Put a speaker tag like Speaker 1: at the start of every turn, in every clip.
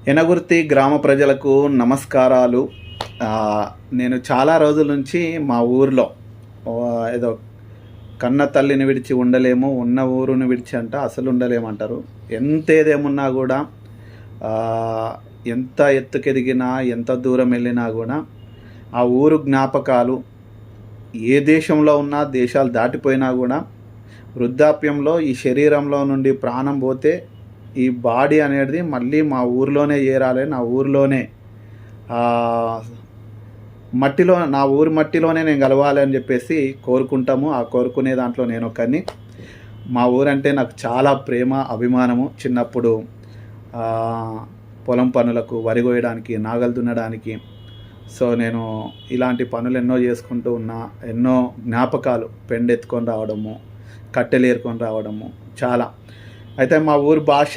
Speaker 1: ఎనగుర్తి గ్రామ ప్రజలకు నమస్కారాలు. నేను చాలా రోజుల నుంచి మా ఊరిలో ఏదో కన్న తల్లిని విడిచి ఉండలేము, ఉన్న ఊరుని విడిచి అంట అసలు ఉండలేమంటారు. ఎంత ఏదేమున్నా కూడా, ఎంత ఎత్తుకెదిగినా, ఎంత దూరం వెళ్ళినా కూడా ఆ ఊరు జ్ఞాపకాలు ఏ దేశంలో ఉన్నా, దేశాలు దాటిపోయినా కూడా వృద్ధాప్యంలో ఈ శరీరంలో నుండి ప్రాణం పోతే ఈ బాడీ అనేది మళ్ళీ మా ఊరిలోనే చేరాలి, నా ఊరిలోనే మట్టిలో, నా ఊరి మట్టిలోనే నేను కలవాలి అని చెప్పేసి కోరుకుంటాము. ఆ కోరుకునే దాంట్లో నేను ఒకరిని. మా ఊరంటే నాకు చాలా ప్రేమ, అభిమానము. చిన్నప్పుడు పొలం పనులకు, వరి కోయడానికి, నాగలు దున్నడానికి, సో నేను ఇలాంటి పనులు ఎన్నో చేసుకుంటూ ఉన్నా. ఎన్నో జ్ఞాపకాలు, పెండెత్తుకొని రావడము, కట్టెలు ఏరుకొని రావడము చాలా. అయితే మా ఊరు భాష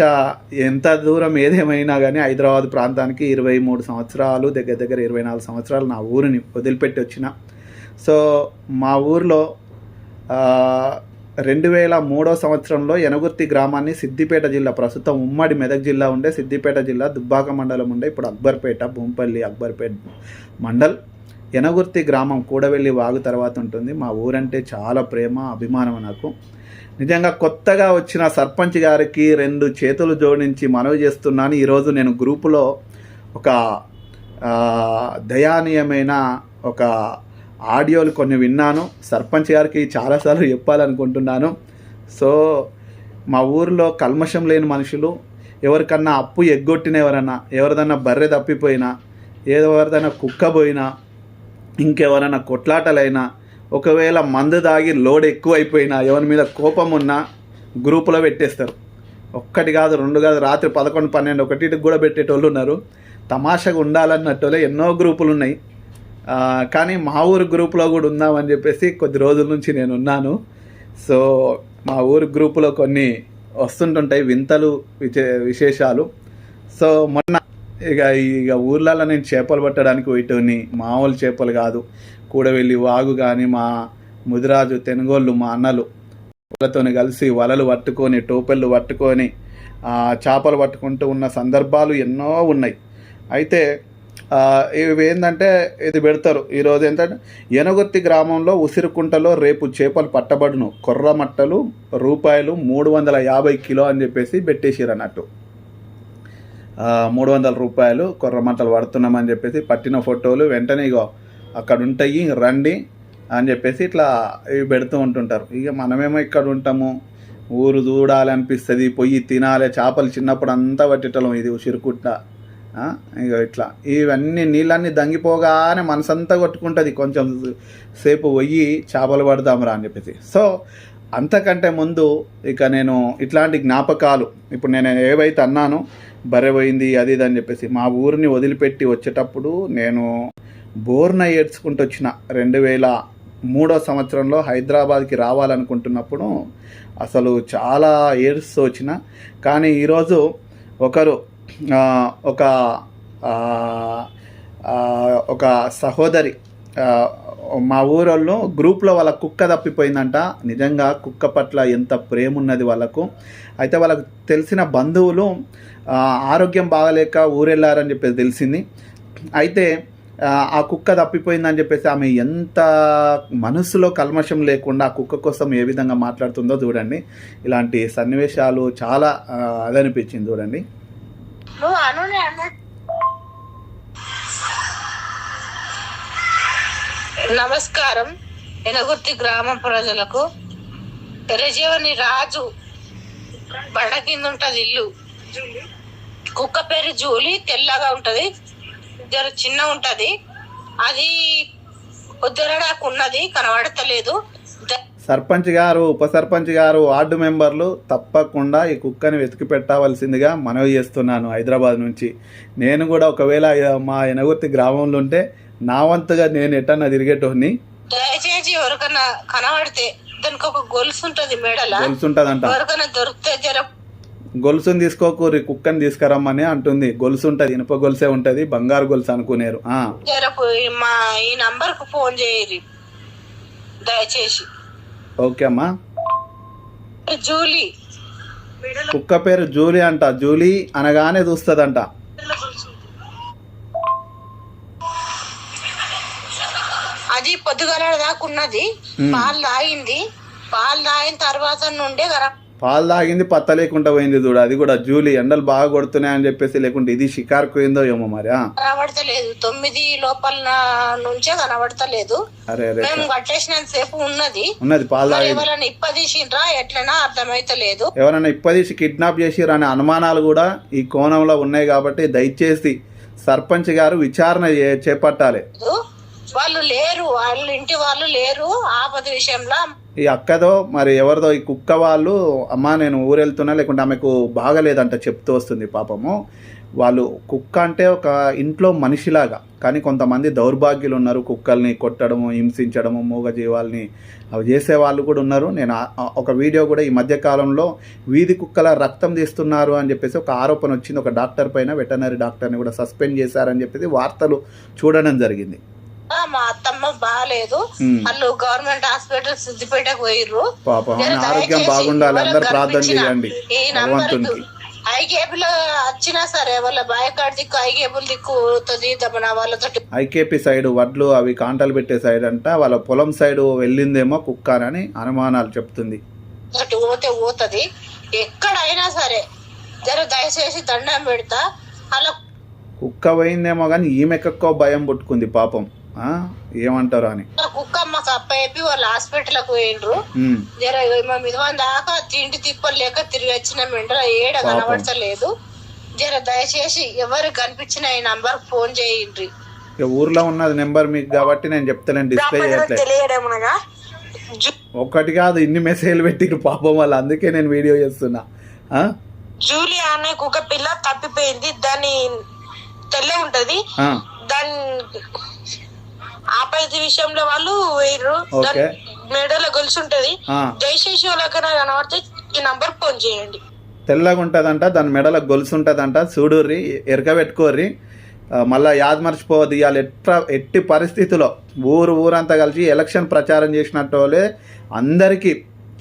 Speaker 1: ఎంత దూరం ఏదేమైనా కానీ హైదరాబాద్ ప్రాంతానికి 23 సంవత్సరాలు, దగ్గర దగ్గర 24 సంవత్సరాలు నా ఊరిని వదిలిపెట్టి వచ్చిన. సో మా ఊరిలో 2003 సంవత్సరంలో ఎనగుర్తి గ్రామాన్ని సిద్దిపేట జిల్లా, ప్రస్తుతం ఉమ్మడి మెదక్ జిల్లా ఉండే సిద్దిపేట జిల్లా దుబ్బాక మండలం ఉండే, ఇప్పుడు అక్బర్పేట, భూంపల్లి అక్బర్పేట మండల్, ఎనగుర్తి గ్రామం కూడవెల్లి వాగు తర్వాత ఉంటుంది. మా ఊరంటే చాలా ప్రేమ, అభిమానం నాకు. నిజంగా కొత్తగా వచ్చిన సర్పంచ్ గారికి 2 చేతులు జోడించి మనవి చేస్తున్నాను. ఈరోజు నేను గ్రూపులో ఒక దయానీయమైన ఒక ఆడియోలు కొన్ని విన్నాను. సర్పంచ్ గారికి చాలాసార్లు చెప్పాలనుకుంటున్నాను. సో మా ఊరిలో కల్మషం లేని మనుషులు, ఎవరికన్నా అప్పు ఎగ్గొట్టిన ఎవరిదన్నా బర్రె తప్పిపోయినా, ఎవరిదైనా కుక్క పోయినా, ఇంకెవరైనా కొట్లాటలైనా, ఒకవేళ మందు దాగి లోడ్ ఎక్కువైపోయినా, ఎవరి మీద కోపం ఉన్నా గ్రూపులో పెట్టేస్తారు. 1 కాదు 2 కాదు, రాత్రి 11, 12, 1కి కూడా పెట్టేటోళ్ళు ఉన్నారు. తమాషగా ఉండాలన్నట్టులే ఎన్నో గ్రూపులు ఉన్నాయి. కానీ మా ఊరు గ్రూపులో కూడా ఉందామని చెప్పేసి కొద్ది రోజుల నుంచి నేను ఉన్నాను. సో మా ఊరు గ్రూపులో కొన్ని వస్తుంటుంటాయి వింతలు, విశేషాలు. సో మొన్న ఇక ఊర్లలో నేను చేపలు పట్టడానికి పోయేటోని, మామూలు చేపలు కాదు, కూడవెల్లి వాగు కానీ, మా ముదిరాజు తెనుగోళ్ళు మా అన్నలు వాళ్ళతో కలిసి వలలు పట్టుకొని, టోపెళ్ళు పట్టుకొని చేపలు పట్టుకుంటూ ఉన్న సందర్భాలు ఎన్నో ఉన్నాయి. అయితే ఇవి ఏంటంటే ఇది పెడతారు. ఈరోజు ఏంటంటే ఎనగుర్తి గ్రామంలో ఉసిరికుంటలో రేపు చేపలు పట్టబడును, కొర్ర మట్టలు రూపాయలు 350 కిలో అని చెప్పేసి పెట్టేసిరు అన్నట్టు. 300 రూపాయలు కొర్ర మట్టలు పడుతున్నామని చెప్పేసి పట్టిన ఫోటోలు వెంటనే ఇగో అక్కడ ఉంటాయి, రండి అని చెప్పేసి ఇట్లా ఇవి పెడుతూ ఉంటుంటారు. ఇక మనమేమో ఇక్కడ ఉంటాము, ఊరు చూడాలనిపిస్తుంది, పొయ్యి తినాలి. చేపలు చిన్నప్పుడు అంతా పట్టేటోళ్ళం, ఇది ఉసిరికుంట. ఇక ఇట్లా ఇవన్నీ నీళ్ళన్నీ దంగిపోగానే మనసంతా కొట్టుకుంటుంది, కొంచెం సేపు పొయ్యి చేపలు పడదాంరా అని చెప్పేసి. సో అంతకంటే ముందు ఇక నేను ఇట్లాంటి జ్ఞాపకాలు, ఇప్పుడు నేను ఏవైతే అన్నానో బర్రె పోయింది అది ఇది అని చెప్పేసి, మా ఊరిని వదిలిపెట్టి వచ్చేటప్పుడు నేను బోర్న ఏడ్చుకుంటూ వచ్చిన. 2003 సంవత్సరంలో హైదరాబాద్కి రావాలనుకుంటున్నప్పుడు అసలు చాలా ఏడుస్తూ వచ్చిన. కానీ ఈరోజు ఒకరు ఒక సహోదరి, మా ఊరోళ్ళు గ్రూప్లో వాళ్ళ కుక్క తప్పిపోయిందంట. నిజంగా కుక్క పట్ల ఎంత ప్రేమ ఉన్నది వాళ్ళకు. అయితే వాళ్ళకు తెలిసిన బంధువులు ఆరోగ్యం బాగలేక ఊరెళ్ళారని చెప్పేసి తెలిసింది. అయితే ఆ కుక్క తప్పిపోయిందని చెప్పేసి ఆమె ఎంత మనసులో కల్మషం లేకుండా ఆ కుక్క కోసం ఏ విధంగా మాట్లాడుతుందో చూడండి. ఇలాంటి సన్నివేశాలు చాలా అదనిపించింది చూడండి.
Speaker 2: నమస్కారం. ఎనగుర్తి గ్రామ ప్రజలకు. తెరజీవని రాజు బండ కింద ఉంటది ఇల్లు. కుక్క పేరు జూలి, తెల్లగా ఉంటది, జర చిన్న ఉంటది. అది పొద్దునకు ఉన్నది, కనబడతలేదు.
Speaker 1: సర్పంచ్ గారు, ఉప సర్పంచ్ గారు, వార్డు మెంబర్లు తప్పకుండా ఈ కుక్కని వెతికి పెట్టవలసిందిగా మనవి చేస్తున్నాను. హైదరాబాద్ నుంచి నేను కూడా ఒకవేళ మా ఎనగుర్తి గ్రామంలో ఉంటే నా వంతుగా నేను ఎట్టన్నా తిరిగేటోని.
Speaker 2: దయచేసి ఎవరికన్నా కనబడితే దానికి ఒక గొలుసు ఉంటది, మెడల
Speaker 1: గొలుసు ఉంటదంట,
Speaker 2: ఎవరికైనా దొరికితే జర
Speaker 1: గొలుసుని తీసుకోకూరి, కుక్కని తీసుకురమ్మని అంటుంది. గొలుసు ఉంటది, ఇనుప గొలుసే ఉంటది, బంగారు గొలుసు అనుకునేరు.
Speaker 2: మా ఈ నంబర్ కు ఫోన్ చేయరు దయచేసి.
Speaker 1: ఓకే అమ్మా.
Speaker 2: జూలీ,
Speaker 1: కుక్క పేరు జూలీ అంట. జూలీ అనగానే చూస్తుందంట.
Speaker 2: పొద్దుగాల దాకా ఉన్నది. పాలు తాగింది. పాలు తాగిన తర్వాత నుండే
Speaker 1: పాలు తాగింది పత్త లేకుండా పోయింది చూడు. అది కూడా జూలీ ఎండలు బాగా కొడుతున్నాయని చెప్పేసి, లేకుంటే ఇది షికార్కు పోయిందో ఏమో మరి.
Speaker 2: కనబడతలేదు. 9 లోపల నుంచే కనబడతలేదు.
Speaker 1: అరే
Speaker 2: మేము కట్టేసినంత సేపు ఉన్నది
Speaker 1: పాలు తాగి.
Speaker 2: ఎవరైనా ఇప్పదీసిండ్రా ఎట్లనా అర్థమైతలేదు.
Speaker 1: ఎవరైనా ఇప్పదీసి కిడ్నాప్ చేసిర్రు అనే అనుమానాలు కూడా ఈ కోణంలో ఉన్నాయి. కాబట్టి దయచేసి సర్పంచ్ గారు విచారణ చేపట్టాలి.
Speaker 2: వాళ్ళు లేరు, వాళ్ళ ఇంటి వాళ్ళు లేరు ఆపద విషయంలో.
Speaker 1: ఈ అక్కదో మరి ఎవరిదో ఈ కుక్క వాళ్ళు, అమ్మ నేను ఊరెళ్తున్నా, లేకుంటే ఆమెకు బాగలేదంట చెప్తూ వస్తుంది పాపము. వాళ్ళు కుక్క అంటే ఒక ఇంట్లో మనిషిలాగా, కానీ కొంతమంది దౌర్భాగ్యులు ఉన్నారు, కుక్కల్ని కొట్టడము, హింసించడము, మూగజీవాల్ని అవి చేసే వాళ్ళు కూడా ఉన్నారు. నేను ఒక వీడియో కూడా ఈ మధ్యకాలంలో వీధి కుక్కల రక్తం తీస్తున్నారు అని చెప్పేసి ఒక ఆరోపణ వచ్చింది. ఒక డాక్టర్ పైన, వెటర్నరీ డాక్టర్ని కూడా సస్పెండ్ చేశారని చెప్పేసి వార్తలు చూడడం జరిగింది.
Speaker 2: మా అత్తమ్మ బాగాలేదు, వాళ్ళు గవర్నమెంట్ హాస్పిటల్ సిద్దిపేటకు పోయిర్రు.
Speaker 1: పాపం ఆరోగ్యం బాగుండాలి, అందరు ప్రార్థన చేయండి భగవంతునికి.
Speaker 2: ఐకేపీలో వచ్చినా సరే వాళ్ళ బాయకాడి దిక్కు ఐకేపీల దిక్కు అవుతుంది వాళ్ళతో.
Speaker 1: ఐకేపీ సైడ్ వడ్లు అవి కాంటలు పెట్టే సైడ్ అంట, వాళ్ళ పొలం సైడ్ వెళ్ళిందేమో కుక్క అని అనుమానాలు చెప్తుంది.
Speaker 2: పోతుంది ఎక్కడైనా సరే, జర దయచేసి దండం పెడతా. అలా
Speaker 1: కుక్క పోయిందేమో కానీ ఈమెకక్కో భయం పుట్టుకుంది పాపం. ఏమంటారు అని
Speaker 2: కుక్క మాకు అప్పయ్యి వాళ్ళు హాస్పిటల్ కు పోయిండ్రు. జర దాకా తిండి తిప్పలు లేక తిరిగి వచ్చిన మెంటల ఏడ కనబడతలేదు. జర దయచేసి ఎవరికి కనిపించిన ఈ నంబర్ ఫోన్ చేయండి.
Speaker 1: ఊర్లో ఉన్నది నెంబర్ మీకు కాబట్టి నేను చెప్తాను, డిస్ప్లే చేయట్లేదు. ఒకటి కాదు ఇన్ని మెసేజ్లు పెట్టిరు పాపం వాళ్ళు, అందుకే నేను వీడియో చేస్తున్నా.
Speaker 2: జూలీ అనే కుక్క పిల్ల తప్పిపోయింది. దాని తెల్ల ఉంటది, దాని ఆపైతి విషయంలో వాళ్ళు వేయరు. మెడలో గొలుసు ఉంటది. దయచేసి వాళ్ళకన్నా కనబడితే ఈ నంబర్ ఫోన్ చేయండి.
Speaker 1: తెల్లగా ఉంటదంట, దాని మెడలో గొలుసు ఉంటదంట. చూడుర్రి, ఎరకబెట్టుకోర్రి, మళ్ళీ యాద్ మర్చిపోవద్దు. ఇవాళ ఎట్టి పరిస్థితిలో ఊరంతా కలిసి ఎలక్షన్ ప్రచారం చేసినట్టు వాళ్ళే అందరికీ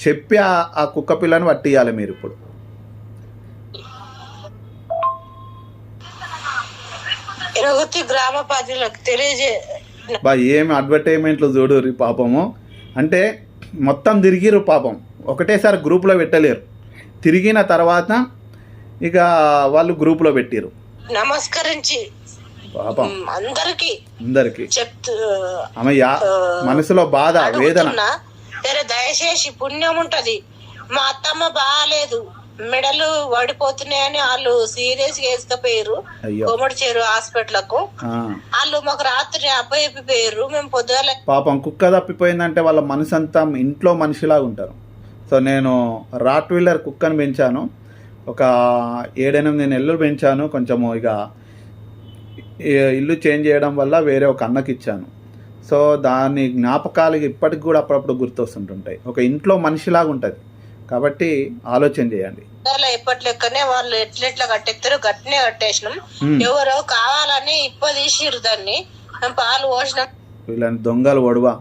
Speaker 1: చెప్పి ఆ కుక్క పిల్లని పట్టియాలి మీరు ఇప్పుడు.
Speaker 2: గ్రామ ప్రజలకు తెలియజే
Speaker 1: ఏమి అడ్వర్టైజ్మెంట్లు చూడు పాపము. అంటే మొత్తం తిరిగిరు పాపం, ఒకటేసారి గ్రూప్లో పెట్టలేరు. తిరిగిన తర్వాత ఇక వాళ్ళు గ్రూప్లో పెట్టిరు.
Speaker 2: నమస్కరించి
Speaker 1: పాపం అందరికి
Speaker 2: చెప్తూ
Speaker 1: ఆమె మనసులో బాధ, వేదన.
Speaker 2: దయచేసి పుణ్యం ఉంటది. మా అత్తమ్మ బాగాలేదు, మెడలు వడిపోతున్నాయని వాళ్ళు సీరియస్ గా వేసుకపోయారు కోమటి చేరు హాస్పిటల్ కు. వాళ్ళు మాకు రాత్రి అప్పయిపోయారు. మేము పొద్దుగాల
Speaker 1: పాపం కుక్క తప్పిపోయిందంటే వాళ్ళ మనసు అంతా ఇంట్లో మనిషిలాగా ఉంటారు. సో నేను రాట్ వీలర్ కుక్కను పెంచాను, ఒక 7-8 నెలలు పెంచాను. కొంచెము ఇక ఇల్లు చేంజ్ చేయడం వల్ల వేరే ఒక అన్నకి ఇచ్చాను. సో దాని జ్ఞాపకాలు ఇప్పటికి కూడా అప్పుడప్పుడు గుర్తొస్తుంటుంటాయి. ఒక ఇంట్లో మనిషిలాగా ఉంటుంది. కాబట్టి ఆలోచన చేయండి.
Speaker 2: ఎప్పటి లెక్కనే వాళ్ళు ఎట్లెట్లా కట్టెత్తారు, గట్టినే కట్టేసినాం. ఎవరో కావాలని ఇప్పదీసిరు దాన్ని, పాలు పోసినాం.
Speaker 1: వీళ్ళని దొంగలు ఒడవా,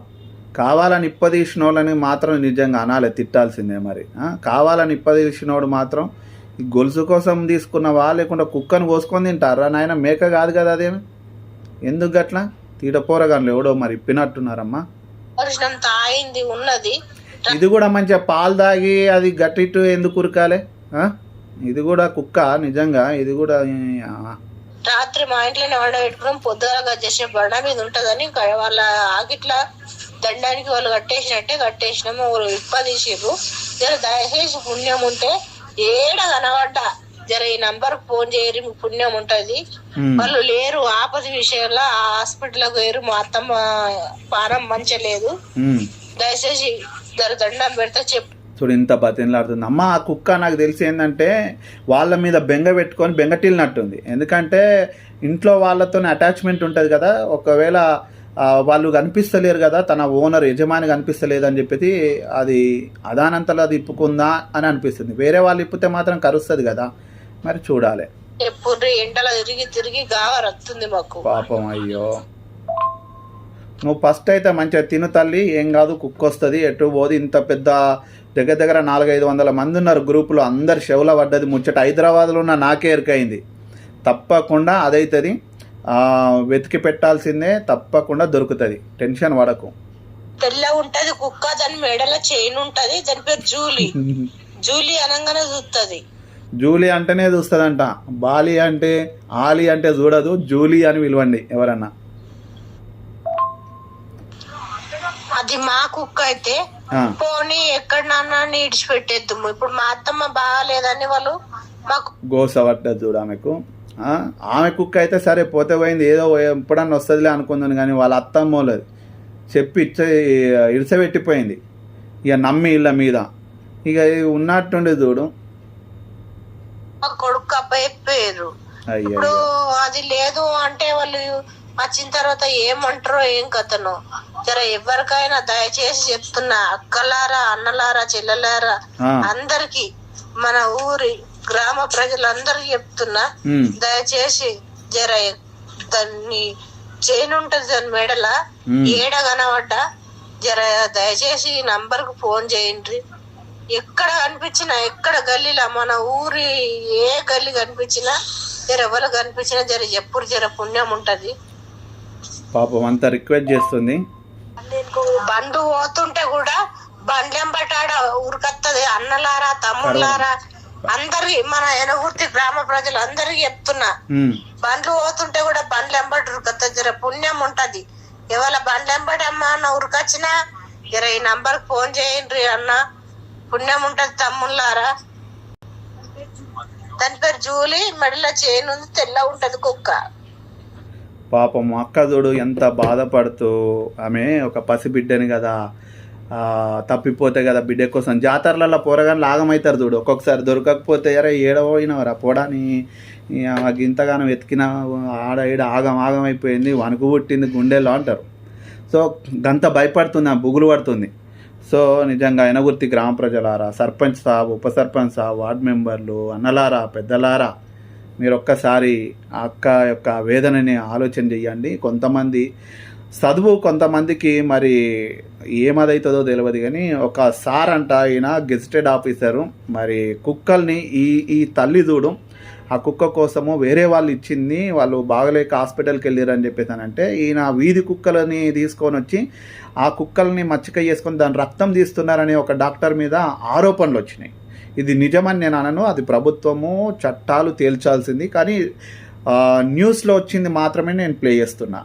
Speaker 1: కావాలని ఇప్పదీసిన వాళ్ళని మాత్రం నిజంగా అనాలి, తిట్టాల్సిందే. మరి కావాలని ఇప్పదీసినోడు మాత్రం ఈ గొలుసు కోసం తీసుకున్నవా, లేకుండా కుక్కను కోసుకొని తింటారా నాయన? మేక కాదు కదా అదేమి, ఎందుకు గట్లా తీటపోరగాను ఎవడో మరి ఇప్పినట్టున్నారమ్మా.
Speaker 2: తాగింది ఉన్నది.
Speaker 1: ఇది కూడా మంచిగా పాలు తాగి అది గట్టిట్టు ఎందుకు ఉరకాలే? ఇది కూడా కుక్క నిజంగా. ఇది కూడా
Speaker 2: రాత్రి మా ఇంట్లోనే వండ పెట్టుకున్నాం. పొద్దుగా చేసే బండ మీద ఉంటదని వాళ్ళ ఆకిట్లా దండానికి వాళ్ళు కట్టేసినట్టే కట్టేసినాము. ఇప్పదీసిర్రు. జర దయచేసి పుణ్యం ఉంటే ఏడ కనబడ్డా జర ఈ నంబర్ ఫోన్ చేయరు, పుణ్యం ఉంటది. వాళ్ళు లేరు ఆపద విషయంలో హాస్పిటల్ పోయారు. మా అత్తమ్మ పానం మంచలేదు. దయచేసి జర దండం పెడతా చెప్పు.
Speaker 1: చూడు ఇంత బతిలాడుతుంది అమ్మ. ఆ కుక్క నాకు తెలిసి ఏంటంటే వాళ్ళ మీద బెంగ పెట్టుకొని బెంగటిల్లినట్టుంది. ఎందుకంటే ఇంట్లో వాళ్ళతో అటాచ్మెంట్ ఉంటుంది కదా. ఒకవేళ వాళ్ళు కనిపిస్తలేరు కదా, తన ఓనర్ యజమాని కనిపిస్తలేదు అని చెప్పేసి అది అదానంతలో అది ఇప్పుకుందా అని అనిపిస్తుంది. వేరే వాళ్ళు ఇప్పితే మాత్రం కరుస్తుంది కదా, మరి చూడాలి.
Speaker 2: ఎప్పుడు ఎండలో తిరిగి తిరిగి గావరొస్తుంది మాకు
Speaker 1: పాపం. అయ్యో, నువ్వు ఫస్ట్ అయితే మంచిగా తిను తల్లి, ఏం కాదు, కుక్క వస్తుంది, ఎటు పోదు. ఇంత పెద్ద దగ్గర 400-500 మంది ఉన్నారు గ్రూపులో, అందరు చెవుల పడ్డది ముచ్చట. హైదరాబాద్లో ఉన్న నాకే ఎరుకైంది. తప్పకుండా అదైతుంది. వెతికి పెట్టాల్సిందే, తప్పకుండా దొరుకుతుంది, టెన్షన్ పడకు.
Speaker 2: తెల్ల ఉంటది కుక్క, దాని మెడలో చైన్ ఉంటది, దాని పేరు జూలీ. జూలీ అనగానే చూస్తుంది.
Speaker 1: జూలీ అంటేనే చూస్తుందంట, బాలి అంటే ఆలి అంటే చూడదు, జూలీ అని పిలవండి ఎవరన్నా.
Speaker 2: అది మా కుక్క అయితే పోనీ ఎక్కడన్నా ఇడిచిపెట్టేద్దు. ఇప్పుడు మా అత్తమ్మ బాగాలేదని వాళ్ళు మాకు
Speaker 1: గోస పట్టదు చూడు ఆమెకు. ఆమె కుక్క అయితే సరే పోతే పోయింది, ఏదో ఎప్పుడన్నా వస్తుందిలే అనుకుందాను, కానీ వాళ్ళ అత్తమ్మోలేదు చెప్పి ఇడిసబెట్టిపోయింది, ఇక నమ్మి ఇళ్ళ మీద. ఇక ఉన్నట్టుండి చూడు
Speaker 2: కొడుకు అప్పయిపోయారు. ఇప్పుడు అది లేదు అంటే వాళ్ళు వచ్చిన తర్వాత ఏమంటారో ఏం కథనో. జర ఎవరికైనా దయచేసి చెప్తున్నా, అక్కలారా, అన్నలారా, చెల్లెలారా, అందరికి, మన ఊరి గ్రామ ప్రజలందరికి చెప్తున్నా, దయచేసి జర దాన్ని చైన్ ఉంటది దాని మెడల, ఏడ కనబడ్డా జర దయచేసి నంబర్ కు ఫోన్ చేయండి. ఎక్కడ కనిపించినా, ఎక్కడ గల్లీలా, మన ఊరి ఏ గల్లీ కనిపించినా, జర ఎవరు కనిపించినా జర ఎప్పుడు జర పుణ్యం ఉంటది.
Speaker 1: పాపం అంతా రిక్వెస్ట్ చేస్తుంది.
Speaker 2: బండు పోతుంటే కూడా బండ్లెంబటాడ ఊరికత్తది. అన్నలారా, తమ్ముళ్ళారా, అందరికి, మన ఎనగుర్తి గ్రామ ప్రజలు అందరికి చెప్తున్నా, బండ్లు పోతుంటే కూడా బండ్లెంబటి ఉరికత్తది, జర పుణ్యం ఉంటది. ఎవరి బండ్లెంబడమ్మా అన్న ఉరికొచ్చినా జర ఈ నంబర్ ఫోన్ చేయండి అన్న, పుణ్యం ఉంటది తమ్ముళ్ళారా. దాని పేరు జూలీ, మెడలో చైన్ ఉంది, తెల్ల ఉంటది కుక్క.
Speaker 1: పాపం అక్క చూడు ఎంత బాధపడుతూ, ఆమె ఒక పసిబిడ్డని కదా, తప్పిపోతే కదా బిడ్డ కోసం జాతరలలో పోరగానే ఆగమవుతారు చూడు. ఒక్కొక్కసారి దొరకకపోతే అరే ఏడపోయినవరా పోడాని, ఇంతగానో వెతికిన ఆడ ఈడ ఆగం అయిపోయింది, వణుకు పుట్టింది గుండెలో అంటారు. సో గంత భయపడుతుంది, ఆ బుగులు పడుతుంది. సో నిజంగా ఎనగుర్తి గ్రామ ప్రజలారా, సర్పంచ్ సాబ్, ఉప సర్పంచ్ సాబ్, వార్డు మెంబర్లు, అన్నలారా, పెద్దలారా, మీరు ఒక్కసారి ఆ అక్క యొక్క వేదనని ఆలోచన చెయ్యండి. కొంతమంది చదువు, కొంతమందికి మరి ఏమదవుతుందో తెలియదు, కానీ ఒక సార్ అంట, ఈయన గెజిటెడ్ ఆఫీసరు, మరి కుక్కల్ని ఈ తల్లి చూడు, ఆ కుక్క కోసము వేరే వాళ్ళు ఇచ్చింది, వాళ్ళు బాగలేక హాస్పిటల్కి వెళ్ళారు అని చెప్పేసానంటే, ఈయన వీధి కుక్కలని తీసుకొని వచ్చి ఆ కుక్కల్ని మచ్చిక చేసుకొని దాని రక్తం తీస్తున్నారని ఒక డాక్టర్ మీద ఆరోపణలు వచ్చినాయి. ఇది నిజమని నేను అనను, అది ప్రభుత్వము చట్టాలు తేల్చాల్సింది, కానీ న్యూస్లో వచ్చింది మాత్రమే నేను ప్లే చేస్తున్నా.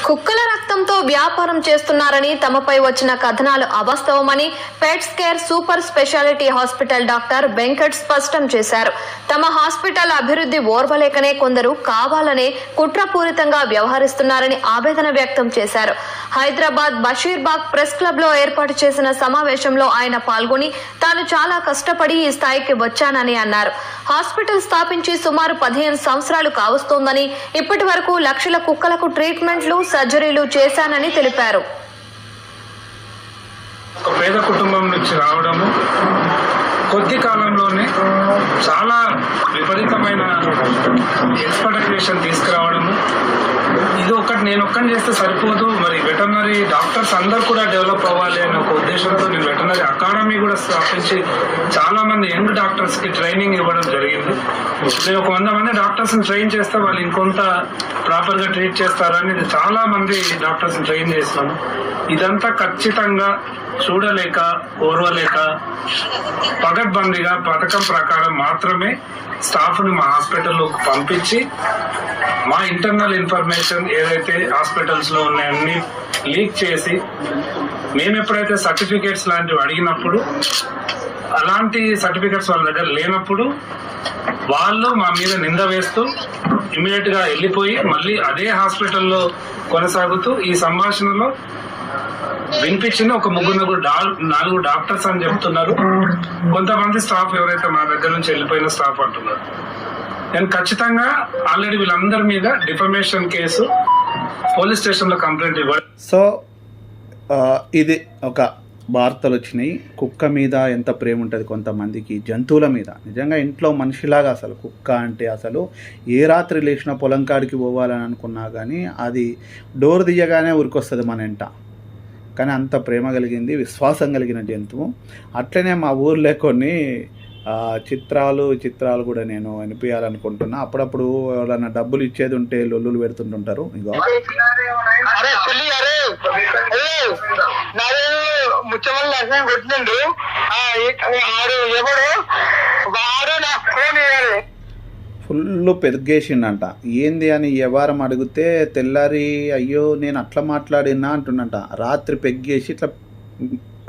Speaker 3: కుక్కల రక్తంతో వ్యాపారం చేస్తున్నారని, తమపై వచ్చిన కథనాలు అవాస్తవమని pets care super speciality hospital doctor Venkat స్పష్టం చేశారు. తమ హాస్పిటల్ అభివృద్ధి ఓర్వలేకనే కొందరు కావాలనే కుట్రపూరితంగా వ్యవహరిస్తున్నారని ఆవేదన వ్యక్తం చేశారు. హైదరాబాద్ బషీర్బాగ్ ప్రెస్ క్లబ్ లో ఏర్పాటు చేసిన సమావేశంలో ఆయన పాల్గొని తాను చాలా కష్టపడి ఈ స్థాయికి వచ్చానని అన్నారు. హాస్పిటల్ స్థాపించి సుమారు 15 సంవత్సరాలు కావస్తోందని, ఇప్పటి వరకు లక్షల కుక్కలకు ట్రీట్మెంట్లు, సర్జరీలు చేశానని తెలిపారు.
Speaker 4: ఒక పేద కుటుంబం నుంచి రావడము, కొద్ది కాలంలోనే చాలా విపరీతమైన ఎక్స్పెక్టేషన్ తీసుకురావడము, ఇది ఒకటి నేను ఒక్కని చేస్తే సరిపోదు, మరి వెటర్నరీ డాక్టర్స్ అందరు కూడా డెవలప్ అవ్వాలి అనే ఒక ఉద్దేశంతో నేను వెటర్నరీ అకాడమీ కూడా స్థాపించి చాలా మంది యంగ్ డాక్టర్స్ కి ట్రైనింగ్ ఇవ్వడం జరిగింది. నేను ఒక 100 మంది డాక్టర్స్ ని ట్రైన్ చేస్తే వాళ్ళు ఇంకొంత ప్రాపర్ గా ట్రీట్ చేస్తారని చాలా మంది డాక్టర్స్ ని ట్రైన్ చేస్తాను. ఇదంతా ఖచ్చితంగా చూడలేక, ఓర్వలేక, పగడ్బందీగా పథకం ప్రకారం మాత్రమే స్టాఫ్ ని మా హాస్పిటల్లోకి పంపించి మా ఇంటర్నల్ ఇన్ఫర్మేషన్ ఏదైతే హాస్పిటల్స్ లో ఉన్నాయన్నీ లీక్ చేసి, మేము ఎప్పుడైతే సర్టిఫికేట్స్ లాంటివి అడిగినప్పుడు అలాంటి సర్టిఫికేట్స్ వాళ్ళ దగ్గర లేనప్పుడు వాళ్ళు మా మీద నింద వేస్తూ ఇమీడియట్ గా వెళ్ళిపోయి మళ్ళీ అదే హాస్పిటల్లో కొనసాగుతూ ఈ సంభాషణలో వినిపించింది ఒక 4 డాక్టర్స్ అని చెప్తున్నారు. కొంతమంది స్టాఫ్ ఎవరైతే మా దగ్గర నుంచి వెళ్ళిపోయిన స్టాఫ్ అంటున్నారు. నేను ఖచ్చితంగా ఆల్రెడీ వీళ్ళందరి మీద డిఫమేషన్ కేసు పోలీస్ స్టేషన్ లో కంప్లైంట్ ఇవ్వాలి.
Speaker 1: సో ఇది ఒక వార్తలు వచ్చినాయి. కుక్క మీద ఎంత ప్రేమ ఉంటుంది కొంతమందికి, జంతువుల మీద. నిజంగా ఇంట్లో మనిషిలాగా అసలు కుక్క అంటే అసలు ఏ రాత్రి లేచిన పొలం కాడికి పోవాలని అనుకున్నా కానీ అది డోర్ తీయగానే ఉరికొస్తుంది మన ఇంట. కానీ అంత ప్రేమ కలిగింది, విశ్వాసం కలిగిన జంతువు. అట్లనే మా ఊర్లో కొన్ని చిత్రాలు కూడా నేను వినిపించాలనుకుంటున్నా. అప్పుడప్పుడు ఎవరైనా డబ్బులు ఇచ్చేది ఉంటే లొల్లులు పెడుతుంటుంటారు. ఇగో
Speaker 5: అరే పుల్లి అరే నాదే ముచ్చమల్లి లక్ష్మణ్ కొట్టిండు ఆడు ఎవడు వాడు నా ఫోన్ ఇవ్వాలి
Speaker 1: ఫుల్ పెరిగేసిండంట. ఏంది అని వ్యవహారం అడిగితే తెల్లారి అయ్యో నేను అట్లా మాట్లాడినా అంటున్నంట. రాత్రి పెగ్గేసి ఇట్లా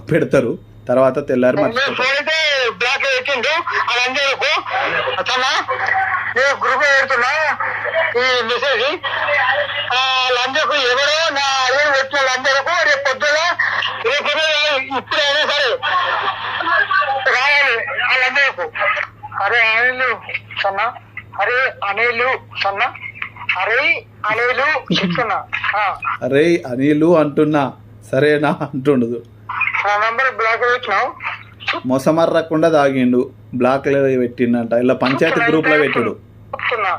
Speaker 1: పెడతారు, తర్వాత తెల్లారి మర్చిపోతారు.
Speaker 5: ఫోన్ అయితే బ్లాక్ పెట్టిండు వాళ్ళందరూ అతనా నేను గ్రూప్ పెడుతున్నా ఈ మెసేజ్ వాళ్ళందరూ ఎవరో నా అడుగు పెట్టిన వాళ్ళందరూ రేపు పొద్దున ఇప్పుడైనా సరే రాయాలి వాళ్ళందరూ. అరే అనిలు సన్నా అరే అనిలు సన్నా అరే అనిలు చెప్తున్నా
Speaker 1: అరే అనిలు అంటున్నా సరేనా అంటుండదు.
Speaker 5: నా నంబర్ బ్లాక్ పెట్టినావు
Speaker 1: మొసమర్రకుండా తాగిండు, బ్లాక్లో పెట్టిండంట. ఇలా పంచాయతీ గ్రూప్లో పెట్టాడు.
Speaker 5: చెప్తున్నా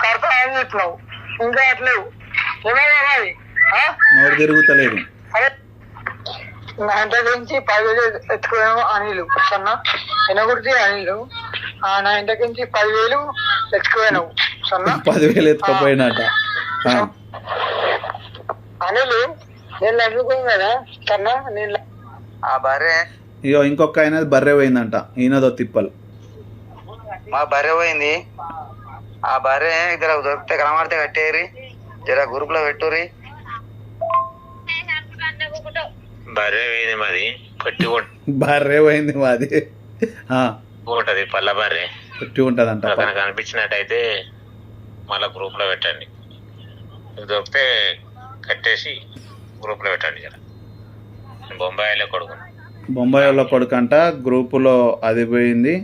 Speaker 5: కడతా అని చెప్పినావు ఇంకా అట్లేవు ఏమైనా
Speaker 1: నోరు తిరుగుతలేదు.
Speaker 5: అరే నా ఇంటి గురించి 10,000 ఎత్తుకున్నాము అనిలు సన్న ఎన్న గురించి అనిలు నా ఇంటి నుంచి 10,000 ఎత్తుకుపోయినావు సన్న
Speaker 1: 10,000 ఎత్తుకపోయినట
Speaker 5: అనిలు నేను అడుగుతాను కదా సన్న నేను ఆ బర్రె
Speaker 1: ఇగో ఇంకొక ఆయన బర్రె పోయిందంట. ఈయనదో తిప్పలు.
Speaker 5: మా బర్రె పోయింది. ఆ బర్రె ఇద్దరు దొరికితే కనబడితే కట్టేరి జర గ్రూప్ లో పెట్టుర్రి.
Speaker 6: బర్రె పోయింది మాది కొట్టి
Speaker 1: బర్రె పోయింది మాది
Speaker 6: ఉంటది పల్ల బర్రె
Speaker 1: కొట్టి ఉంటదంట.
Speaker 6: తనకు అనిపించినట్టయితే మళ్ళా గ్రూప్ లో పెట్టండి, దొరికితే కట్టేసి గ్రూప్ లో పెట్టండి. జర బొంబాయిలో కొడుకు
Speaker 1: బొంబాయిలో కొడుకంట గ్రూపులో అది పోయింది.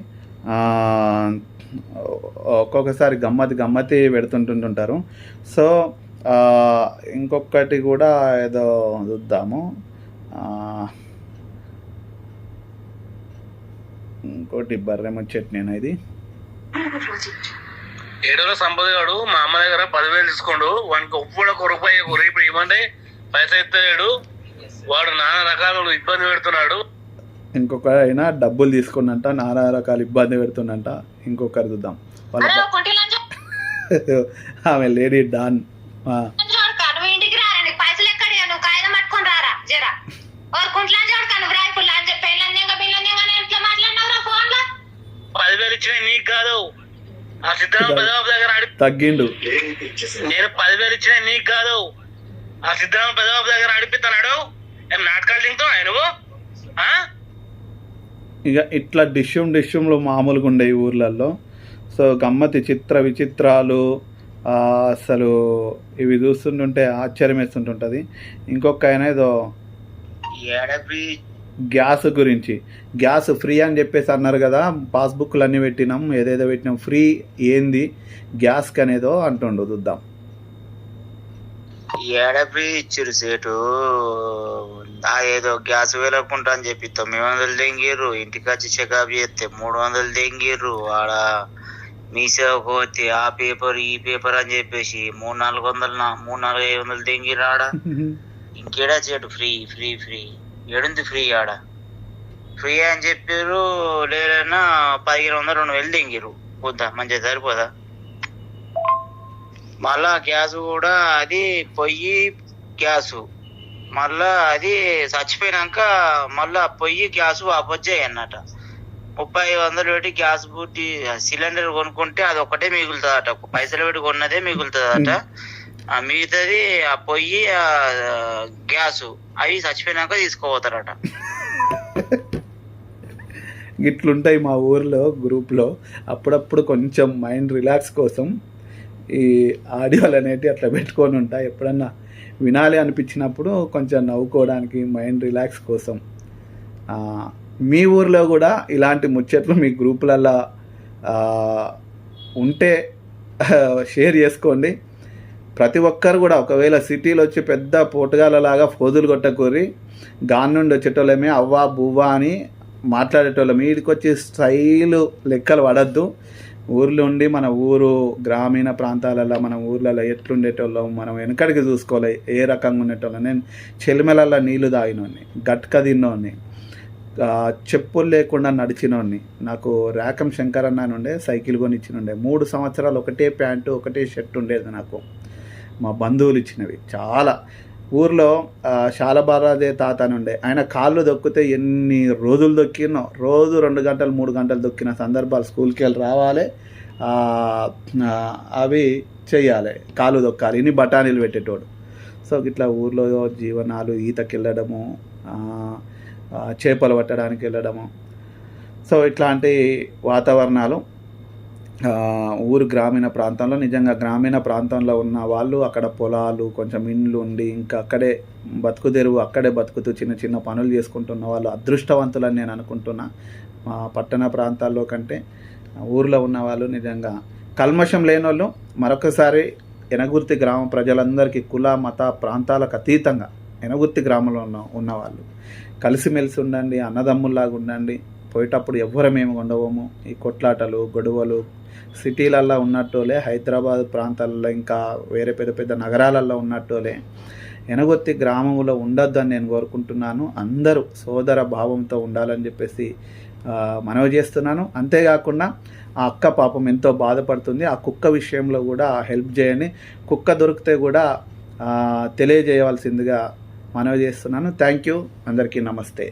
Speaker 1: ఒక్కొక్కసారి గమ్మతి పెడుతుంటుంటారు. సో ఇంకొకటి కూడా ఏదో చూద్దాము. ఇంకోటి బర్రె ముచ్చట్ నేను ఇది
Speaker 7: 7 సంపదగాడు మా అమ్మ దగ్గర 10,000 తీసుకోండు. వానికి ఒప్పుడు ఒక రూపాయి ఇప్పుడు ఇవ్వండి పైసా ఎత్తలేడు. వాడు నానా రకాల ఇబ్బంది పెడుతున్నాడు.
Speaker 1: ఇంకొక అయినా డబ్బులు తీసుకున్నంట, నానా రకాల ఇబ్బంది పెడుతుందంట. ఇంకొకరు చూద్దాం. వాళ్ళ ఆమె లేడీ డాన్.
Speaker 8: ఇంటికి రారండి పైసలు ఎక్కడ నువ్వు కాగితం పట్టుకుని రారా జరా కుంట్లా చూడకాను రాయిపుల్లా అని చెప్పి ఎట్లా మాట్లాడినావురా ఫోన్ లో
Speaker 7: 10,000 ఇచ్చిన నీకు కాదు ఆ సిద్ధరామ పెద్దబాబు దగ్గర
Speaker 1: తగ్గిండు.
Speaker 7: నేను 10,000 ఇచ్చిన నీకు కాదు ఆ సిద్ధరామ పెద్దబాబు దగ్గర అడిపిస్తున్నాడు. ఏం నాటకాలు తింటావు నువ్వు?
Speaker 1: ఇక ఇట్లా డిష్యూమ్లు మామూలుగా ఉండే ఈ ఊర్లలో. సో గమ్మతి విచిత్రాలు అసలు ఇవి చూస్తుంటుంటే ఆశ్చర్యం వేస్తుంటుంటుంది. ఇంకొక ఆయన ఏదో గ్యాస్ గురించి, గ్యాస్ ఫ్రీ అని చెప్పేసి అన్నారు కదా, పాస్బుక్లు అన్నీ పెట్టినాం, ఏదేదో పెట్టినాం, ఫ్రీ ఏంది గ్యాస్కి అనేదో అంటుండు. చూద్దాం.
Speaker 5: ఏడబ్రి ఇచ్చిరు సేటు ఏదో గ్యాస్ వేలకుంటా అని చెప్పి 900 దెంగిర్రు. ఇంటికి వచ్చి చెకప్ చేస్తే 300 దెంగిర్రు. ఆడ మీసేవకు పోతే ఆ పేపర్ ఈ పేపర్ అని చెప్పేసి 300-400-500 దెంగిర్రు. ఆడ ఇంకేడా చేటు ఫ్రీ ఫ్రీ ఫ్రీ ఏడుంది ఫ్రీ? ఆడ ఫ్రీ అని చెప్పారు. లేదన్నా 1,500-2,000 దెంగిర్రు. పోద్దా మంచిగా సరిపోదా? మళ్ళా గ్యాస్ కూడా అది పొయ్యి గ్యాసు మళ్ళా అది చచ్చిపోయినాక మళ్ళా పొయ్యి గ్యాసు వాపొచ్చాయి అన్నట. 30,000 పెట్టి గ్యాస్ బుట్టి సిలిండర్ కొనుక్కుంటే అది ఒకటే మిగులుతుందట. పైసలు పెట్టి కొన్నదే మిగులుతుందట. మిగతాది ఆ పొయ్యి గ్యాసు అవి చచ్చిపోయినాక తీసుకోపోతారట.
Speaker 1: ఇట్లుంటాయి మా ఊర్లో గ్రూప్లో. అప్పుడప్పుడు కొంచెం మైండ్ రిలాక్స్ కోసం ఈ ఆడియోలు అనేవి అట్లా పెట్టుకొని ఉంటాయి. ఎప్పుడన్నా వినాలి అనిపించినప్పుడు కొంచెం నవ్వుకోవడానికి, మైండ్ రిలాక్స్ కోసం. మీ ఊర్లో కూడా ఇలాంటి ముచ్చట్లు మీ గ్రూపులలో ఉంటే షేర్ చేసుకోండి. ప్రతి ఒక్కరు కూడా ఒకవేళ సిటీలో వచ్చి పెద్ద పోటుగాలలాగా ఫోజులు కొట్టకూరి గాన్ నుండి వచ్చేటోళ్ళమే అవ్వా బువ్వా అని మాట్లాడేటోళ్ళం. వీడికి వచ్చి స్టైలు లెక్కలు పడద్దు. ఊర్లో ఉండి మన ఊరు గ్రామీణ ప్రాంతాలలో మన ఊర్లలో ఎట్లుండేటోళ్ళం, మనం వెనకడికి చూసుకోవాలి ఏ రకంగా ఉండేటోళ్ళం. నేను చెలిమెలల్లో నీళ్లు తాగినోడిని, గట్క తిన్నోడిని, చెప్పులు లేకుండా నడిచినోడిని. నాకు రేకం శంకర్ అన్న ఉండే సైకిల్ కొనిచ్చినుండే. 3 సంవత్సరాలు ఒకటే ప్యాంటు ఒకటే షర్ట్ ఉండేది నాకు, మా బంధువులు ఇచ్చినవి. చాలా ఊర్లో శాలబారాదే తాత అని ఉండే, ఆయన కాళ్ళు దొక్కితే ఎన్ని రోజులు దొక్కినో, రోజు 2 గంటలు 3 గంటలు దొక్కిన సందర్భాలు. స్కూల్కి వెళ్ళి రావాలి, అవి చెయ్యాలి, కాళ్ళు దొక్కాలి, ఇన్ని బఠానీలు పెట్టేటోడు. సో ఇట్లా ఊర్లో జీవనాలు, ఈతకి వెళ్ళడము, చేపలు పట్టడానికి వెళ్ళడము. సో ఇట్లాంటి వాతావరణాలు ఊరు గ్రామీణ ప్రాంతంలో. నిజంగా గ్రామీణ ప్రాంతంలో ఉన్న వాళ్ళు అక్కడ పొలాలు, కొంచెం ఇండ్లు ఉండి ఇంకా అక్కడే బతుకుదెరువు, అక్కడే బతుకుతూ చిన్న చిన్న పనులు చేసుకుంటున్న వాళ్ళు అదృష్టవంతులని నేను అనుకుంటున్నా. మా పట్టణ ప్రాంతాల్లో కంటే ఊర్లో ఉన్న వాళ్ళు నిజంగా కల్మషం లేని వాళ్ళు. మరొకసారి ఎనగుర్తి గ్రామ ప్రజలందరికీ కుల మత ప్రాంతాలకు అతీతంగా ఎనగుర్తి గ్రామంలో ఉన్నవాళ్ళు కలిసిమెలిసి ఉండండి, అన్నదమ్ముల్లాగా ఉండండి. పోయేటప్పుడు ఎవ్వరమేమి ఉండవము. ఈ కొట్లాటలు గొడవలు సిటీలల్లో ఉన్నట్టోలే, హైదరాబాద్ ప్రాంతాలలో ఇంకా వేరే పెద్ద పెద్ద నగరాలలో ఉన్నట్టోలే ఎనగొత్తి గ్రామంలో ఉండొద్దు అని నేను కోరుకుంటున్నాను. అందరూ సోదర భావంతో ఉండాలని చెప్పేసి మనవి చేస్తున్నాను. అంతేకాకుండా ఆ అక్క పాపం ఎంతో బాధపడుతుంది. ఆ కుక్క విషయంలో కూడా హెల్ప్ చేయండి. కుక్క దొరికితే కూడా తెలియజేయవలసిందిగా మనవి చేస్తున్నాను. Thank you. అందరికీ నమస్తే.